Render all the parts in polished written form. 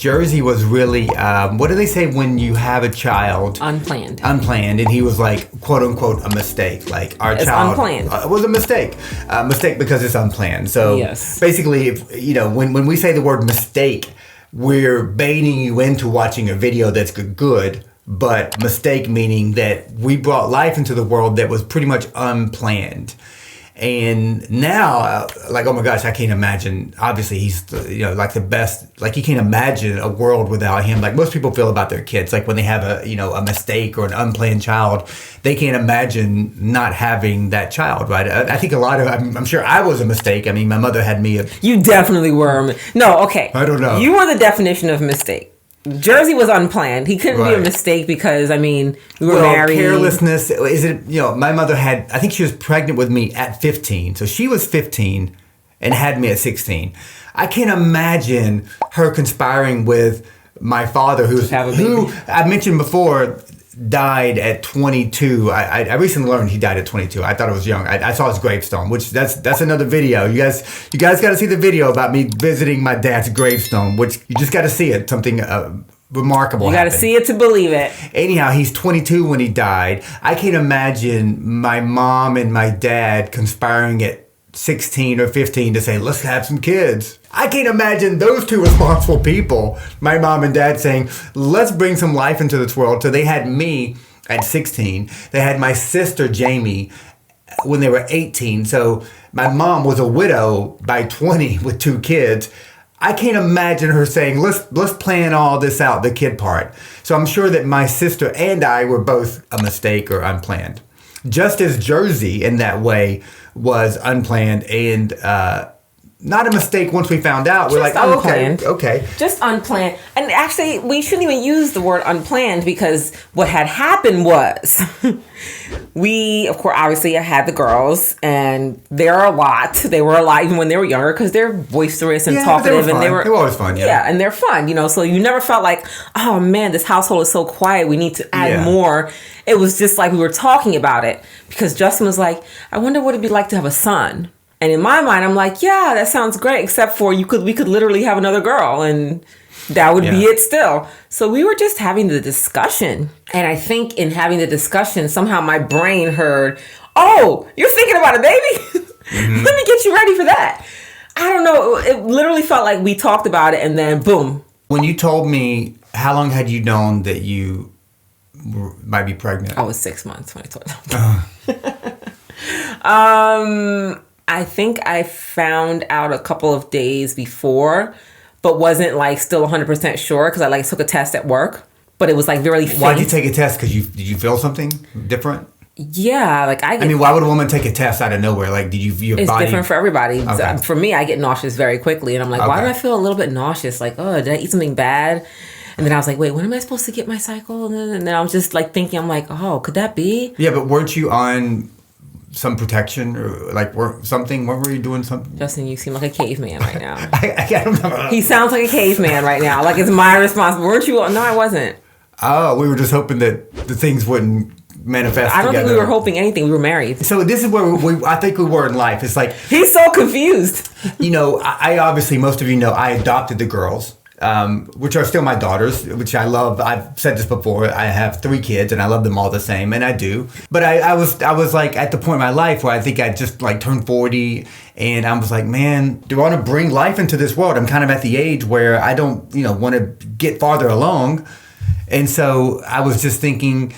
Jersey was really, what do they say when you have a child? Unplanned. Unplanned, and he was like, quote unquote, a mistake. Like our It's child unplanned. Was a mistake. Mistake because it's unplanned. So Yes. basically, if, when we say the word mistake, we're baiting you into watching a video that's good, but mistake meaning that we brought life into the world that was pretty much unplanned. And now, like, oh my gosh, I can't imagine. Obviously, he's, like the best. Like, you can't imagine a world without him. Like most people feel about their kids. Like when they have a mistake or an unplanned child, they can't imagine not having that child, right? I think a lot of, I'm sure I was a mistake. I mean, my mother had me. You definitely were. No, okay. I don't know. You were the definition of mistake. Jersey was unplanned. He couldn't be a mistake because, we were married. Carelessness. Is it, my mother I think she was pregnant with me at 15. So she was 15 and had me at 16. I can't imagine her conspiring with my father, who I mentioned before, died at 22. I recently learned he died at 22. I thought it was young. I saw his gravestone, which that's another video. You guys got to see the video about me visiting my dad's gravestone, which you just got to see it. Something remarkable. You got to see it to believe it. Anyhow, he's 22 when he died. I can't imagine my mom and my dad conspiring at 16 or 15 to say, let's have some kids. I can't imagine those two responsible people, my mom and dad, saying, let's bring some life into this world. So they had me at 16. They had my sister, Jamie, when they were 18. So my mom was a widow by 20 with 2 kids. I can't imagine her saying, let's plan all this out, the kid part. So I'm sure that my sister and I were both a mistake or unplanned. Just as Jersey, in that way, was unplanned and not a mistake once we found out. We're just like, unplanned. Okay. Just unplanned. And actually, we shouldn't even use the word unplanned because what had happened was we, of course, obviously had the girls, and they're a lot. They were a lot even when they were younger because they're boisterous and talkative. They were always fun, yeah. Yeah, and they're fun, so you never felt like, oh man, this household is so quiet. We need to add more. It was just like we were talking about it because Justin was like, I wonder what it'd be like to have a son. And in my mind, I'm like, yeah, that sounds great, except for we could literally have another girl, and that would be it still. So we were just having the discussion. And I think in having the discussion, somehow my brain heard, oh, you're thinking about a baby? Mm-hmm. Let me get you ready for that. I don't know. It literally felt like we talked about it, and then boom. When you told me, how long had you known that you might be pregnant? I was 6 months when I told them. I think I found out a couple of days before, but wasn't still 100% sure because I took a test at work, but it was very faint. Why did you take a test? Because did you feel something different? Yeah, why would a woman take a test out of nowhere? Did your it's body? It's different for everybody. Okay. For me, I get nauseous very quickly, and I'm like, why do I feel a little bit nauseous? Oh, did I eat something bad? And then I was like, wait, when am I supposed to get my cycle? And then I was just thinking, I'm like, oh, could that be? Yeah, but weren't you on some protection or something? What were you doing? Something? Justin, you seem like a caveman right now. I don't know. He sounds like a caveman right now. It's my responsibility. Weren't you? No, I wasn't. Oh, we were just hoping that the things wouldn't manifest. I don't think we were hoping anything. We were married. So this is where I think we were in life. It's he's so confused. I obviously, most of you know, I adopted the girls. Which are still my daughters, which I love. I've said this before. I have 3 kids, and I love them all the same, and I do. But I was at the point in my life where I think I just turned 40, and I was like, man, do I want to bring life into this world? I'm kind of at the age where I don't, want to get farther along, and so I was just thinking,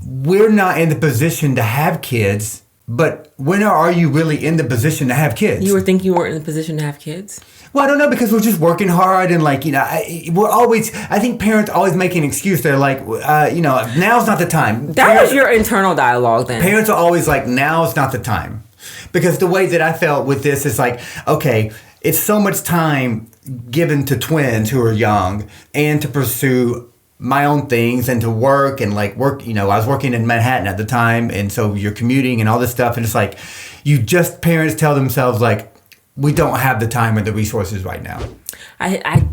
we're not in the position to have kids, but when are you really in the position to have kids? You were thinking you weren't in the position to have kids? Well, I don't know, because we're just working hard and we're always, I think parents always make an excuse. They're like, now's not the time. That was your internal dialogue then. Parents are always like, now's not the time. Because the way that I felt with this is okay, it's so much time given to twins who are young and to pursue my own things and to work and work, I was working in Manhattan at the time. And so you're commuting and all this stuff. And it's parents tell themselves we don't have the time or the resources right now. I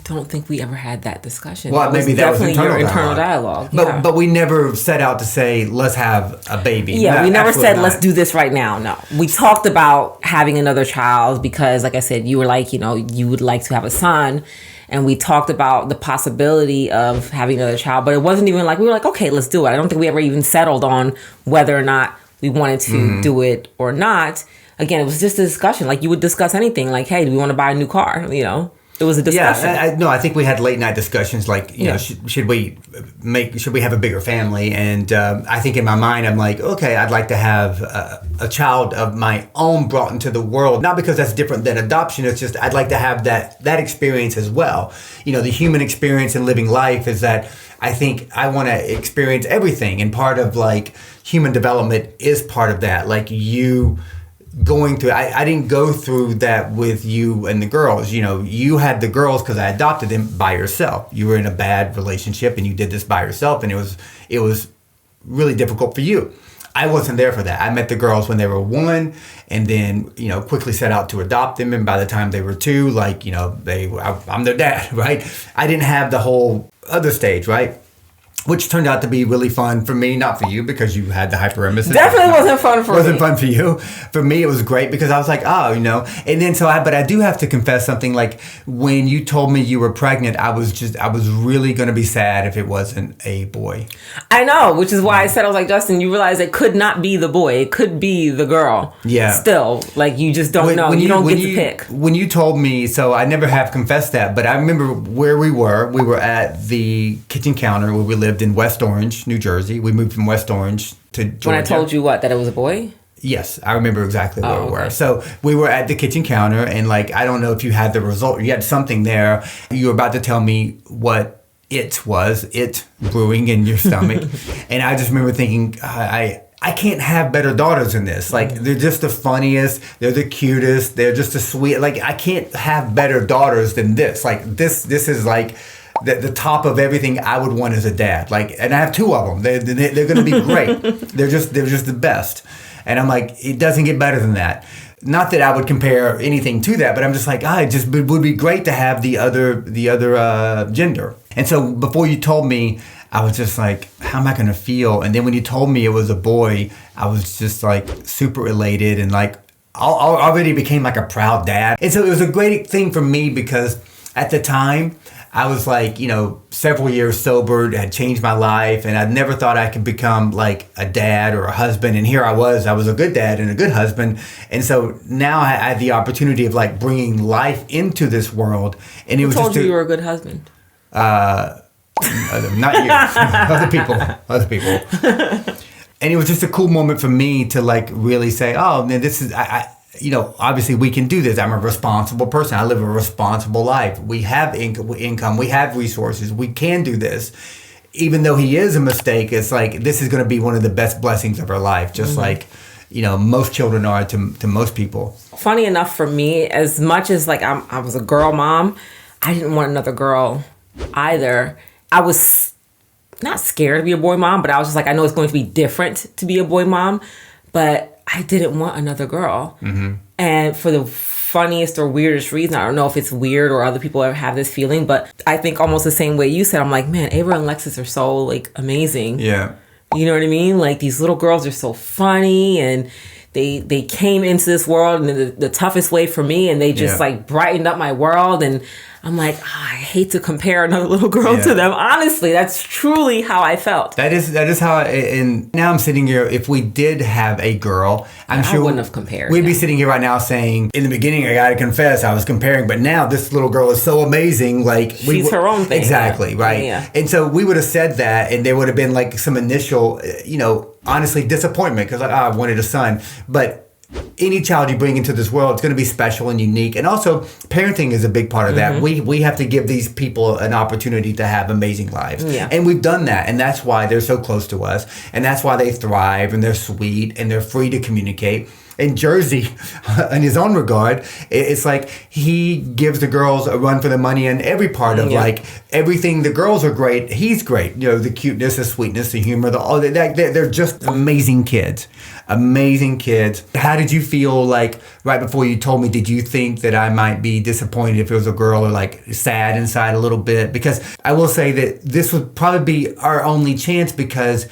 don't think we ever had that discussion. Well, maybe that was your internal dialogue. Yeah. But we never set out to say, let's have a baby. Yeah, we never said, let's do this right now. No. We talked about having another child because, like I said, you were you would like to have a son. and we talked about the possibility of having another child, but it wasn't even like, we were like, okay, let's do it. I don't think we ever even settled on whether or not we wanted to do it or not. Again, it was just a discussion. Like you would discuss anything. Like, hey, do we want to buy a new car? You know, it was a discussion. Yeah, I think we had late night discussions. Like, you know, should we have a bigger family? And I think in my mind, I'm like, okay, I'd like to have a child of my own brought into the world. Not because that's different than adoption. It's just I'd like to have that experience as well. You know, the human experience in living life is that I think I want to experience everything, and part of like human development is part of that. Like you going through, I didn't go through that with you and the girls. You know, you had the girls because I adopted them by yourself. You were in a bad relationship and you did this by yourself, and it was really difficult for you. I wasn't there for that. I met the girls when they were 1, and then, you know, quickly set out to adopt them. And by the time they were 2, like, you know, I'm their dad, right? I didn't have the whole other stage, right? Which turned out to be really fun for me, not for you, because you had the hyperemesis. Definitely wasn't fun for me. Wasn't fun for you. For me, it was great because I was like, oh, you know. And then but I do have to confess something. Like when you told me you were pregnant, I was really going to be sad if it wasn't a boy. I know, which is why I said, I was like, Justin, you realize it could not be the boy. It could be the girl. Yeah. Still, like you just don't know. You don't get to pick. When you told me, so I never have confessed that, but I remember where we were. We were at the kitchen counter where we lived in West Orange, New Jersey. We moved from West Orange to Georgia. When I told you that it was a boy? Yes, I remember exactly where we were. So we were at the kitchen counter, and like, I don't know if you had the result, you had something there. You were about to tell me what it was, brewing in your stomach. And I just remember thinking, I can't have better daughters than this. Like, they're just the funniest, they're the cutest, they're just the sweet. Like, I can't have better daughters than this. Like, this is like the top of everything I would want as a dad. Like, and I have 2 of them. They're going to be great. They're just the best. And I'm like, it doesn't get better than that. Not that I would compare anything to that, but I'm just like, it would be great to have the other gender. And so before you told me, I was just like, how am I going to feel? And then when you told me it was a boy, I was just like super elated, and like I already became like a proud dad. And so it was a great thing for me because at the time, I was like, you know, several years sober, had changed my life, and I never thought I could become like a dad or a husband. And here I was a good dad and a good husband. And so now I had the opportunity of like bringing life into this world. And Who told you you were a good husband? Not you, other people. And it was just a cool moment for me to like really say, oh, man, this is, you know, obviously we can do this. I'm a responsible person. I live a responsible life. We have income. We have resources. We can do this. Even though he is a mistake, it's like, this is going to be one of the best blessings of our life. Just like, you know, most children are to most people. Funny enough for me, as much as like I was a girl mom, I didn't want another girl either. I was not scared to be a boy mom, but I was just like, I know it's going to be different to be a boy mom, but I didn't want another girl. Mm-hmm. And for the funniest or weirdest reason, I don't know if it's weird or other people ever have this feeling, but I think almost the same way you said, I'm like, man, Ava and Lexus are so like amazing. Yeah. You know what I mean? Like these little girls are so funny, and they came into this world in the toughest way for me, and they just like brightened up my world. And I'm like, I hate to compare another little girl to them. Honestly, that's truly how I felt. That is how. And now I'm sitting here. If we did have a girl, I wouldn't have compared. We'd be sitting here right now saying, in the beginning, I gotta confess, I was comparing, but now this little girl is so amazing. Like she's her own thing. Exactly right. Yeah. And so we would have said that, and there would have been like some initial, you know, honestly disappointment because like, I wanted a son, but. Any child you bring into this world is going to be special and unique. And also, parenting is a big part of that. We have to give these people an opportunity to have amazing lives. Yeah. And we've done that. And that's why they're so close to us. And that's why they thrive, and they're sweet, and they're free to communicate. In Jersey, in his own regard, it's like he gives the girls a run for the money in every part of like everything. The girls are great. He's great. You know, the cuteness, the sweetness, the humor, they're just amazing kids. Amazing kids. How did you feel like right before you told me? Did you think that I might be disappointed if it was a girl, or like sad inside a little bit? Because I will say that this would probably be our only chance, because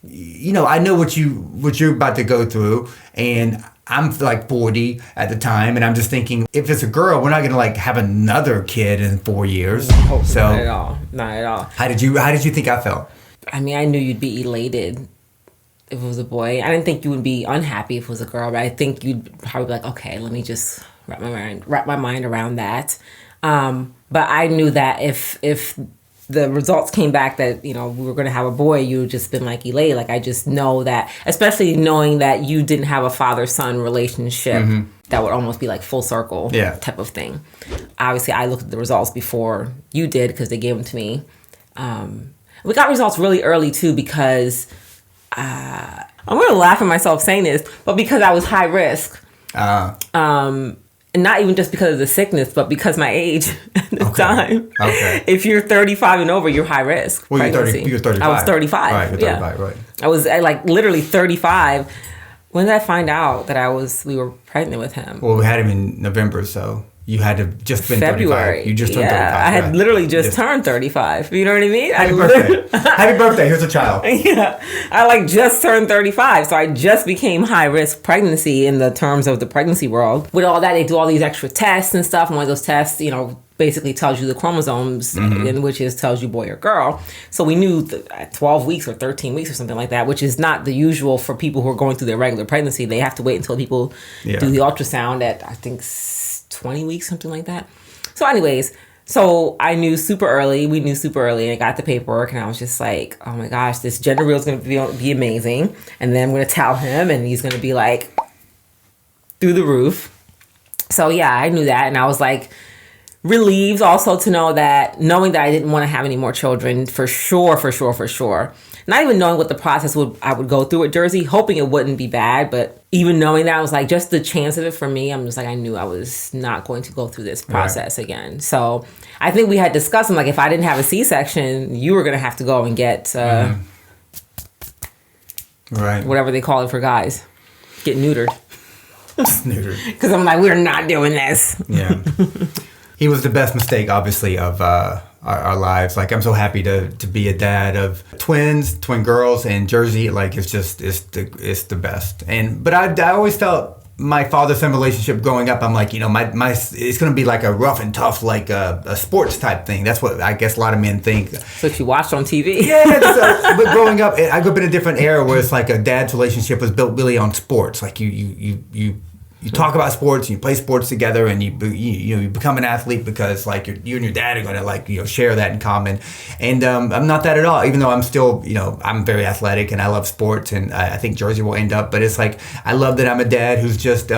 you know, I know what you're about to go through, and I'm like 40 at the time, and I'm just thinking, if it's a girl, we're not gonna like have another kid in 4 years. No, so not at all. Not at all. How did you think I felt? I mean, I knew you'd be elated if it was a boy. I didn't think you would be unhappy if it was a girl, but I think you'd probably be like, okay, let me just wrap my mind around that. But I knew that if the results came back that, we were going to have a boy, you would just been like elated. Like, I just know that, especially knowing that you didn't have a father-son relationship, that would almost be like full circle type of thing. Obviously, I looked at the results before you did because they gave them to me. We got results really early too because I'm going to laugh at myself saying this, but because I was high risk. And not even just because of the sickness, but because my age at the time. Okay. If you're 35 and over, you're high risk. Well, you're 35. I was 35. Right, you're 35, right. I was like literally 35. When did I find out that we were pregnant with him? Well, we had him in November, so you had to just been February. 35. You just turned 35. I had literally just turned 35. You know what I mean? Happy birthday. Happy birthday. Here's a child. Yeah. I just turned 35. So I just became high risk pregnancy in the terms of the pregnancy world. With all that, they do all these extra tests and stuff. And one of those tests, basically tells you the chromosomes, in which tells you boy or girl. So we knew at 12 weeks or 13 weeks or something like that, which is not the usual for people who are going through their regular pregnancy. They have to wait until people do the ultrasound at, I think, 20 weeks, something like that. So anyways, I knew super early. We knew super early, and I got the paperwork, and I was just like, oh my gosh, this gender reveal is going to be amazing. And then I'm going to tell him, and he's going to be like through the roof. So yeah, I knew that, and I was like relieved also to knowing that I didn't want to have any more children for sure. Not even knowing what the process I would go through at Jersey, hoping it wouldn't be bad, but even knowing that, I was like, just the chance of it for me, I'm just like, I knew I was not going to go through this process again. So I think we had discussed, like, if I didn't have a C-section, you were going to have to go and get whatever they call it for guys, get neutered. Neutered. Because I'm like, we're not doing this. Yeah. He was the best mistake, obviously, of our lives. Like, I'm so happy to be a dad of twin girls, and Jersey, like, it's the best. But I always felt my father-son relationship growing up, I'm like, my it's going to be like a rough and tough, like a sports type thing. That's what I guess a lot of men think. So if you watched on TV. Yeah, but growing up, I grew up in a different era where it's like a dad's relationship was built really on sports. Like you talk about sports, and you play sports together, and you become an athlete because like you and your dad are going to like share that in common. And I'm not that at all, even though I'm still I'm very athletic and I love sports, and I think Jersey will end up. But it's like I love that I'm a dad who's just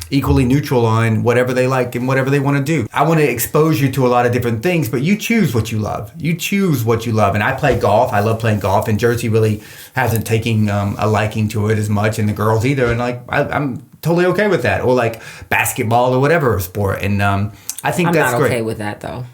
equally neutral on whatever they like and whatever they want to do. I want to expose you to a lot of different things, but you choose what you love. You choose what you love. And I play golf. I love playing golf, and Jersey really hasn't taken a liking to it as much, and the girls either. And like I'm totally okay with that, or like basketball or whatever sport. And I think that's great. I'm not okay with that though.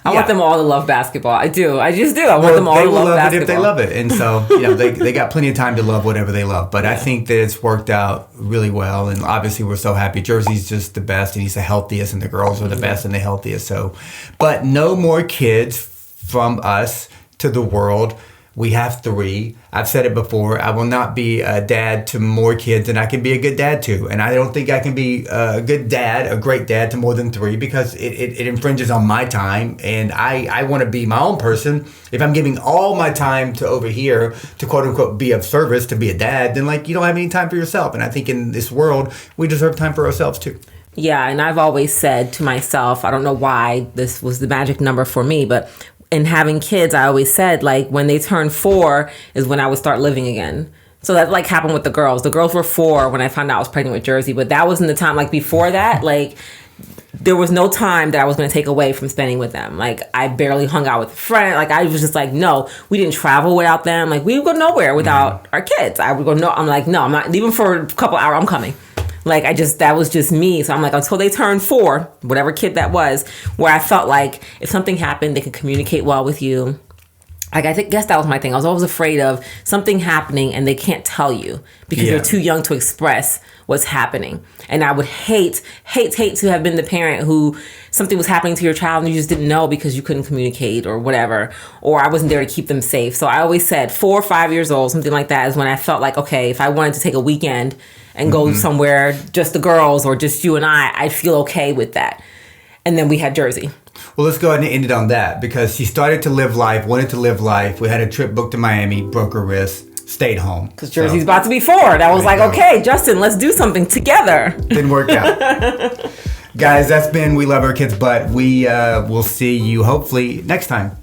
I want them all to love basketball. I do. I just do. I want them all to love basketball. It if they love it. And so, they got plenty of time to love whatever they love. But I think that it's worked out really well. And obviously we're so happy. Jersey's just the best, and he's the healthiest, and the girls are the best and the healthiest. So, but no more kids from us to the world. We have 3. I've said it before. I will not be a dad to more kids than I can be a good dad to. And I don't think I can be a good dad, a great dad to more than 3, because it infringes on my time. And I want to be my own person. If I'm giving all my time to over here to quote unquote be of service, to be a dad, then like you don't have any time for yourself. And I think in this world, we deserve time for ourselves too. Yeah, and I've always said to myself, I don't know why this was the magic number for me, but in having kids, I always said, like, when they turn 4 is when I would start living again. So that, like, happened with the girls. The girls were 4 when I found out I was pregnant with Jersey. But that wasn't the time, like, before that, like, there was no time that I was going to take away from spending with them. Like, I barely hung out with a friend. Like, I was just like, no, we didn't travel without them. Like, we would go nowhere without our kids. I would go, no, I'm like, no, I'm not, even for a couple hours, I'm coming. Like, that was just me. So I'm like, until they turned 4, whatever kid that was, where I felt like if something happened, they could communicate well with you. Like, I guess that was my thing. I was always afraid of something happening and they can't tell you because you're too young to express what's happening. And I would hate to have been the parent who something was happening to your child and you just didn't know because you couldn't communicate or whatever, or I wasn't there to keep them safe. So I always said 4 or 5 years old, something like that, is when I felt like, okay, if I wanted to take a weekend and go somewhere, just the girls or just you and I'd feel okay with that. And then we had Jersey. Well, let's go ahead and end it on that, because she started to live life, wanted to live life. We had a trip booked to Miami, broke her wrist, stayed home. Because Jersey's about to be 4. I was like, okay, Justin, let's do something together. Didn't work out. Guys, that's been We Love Our Kids, but we will see you hopefully next time.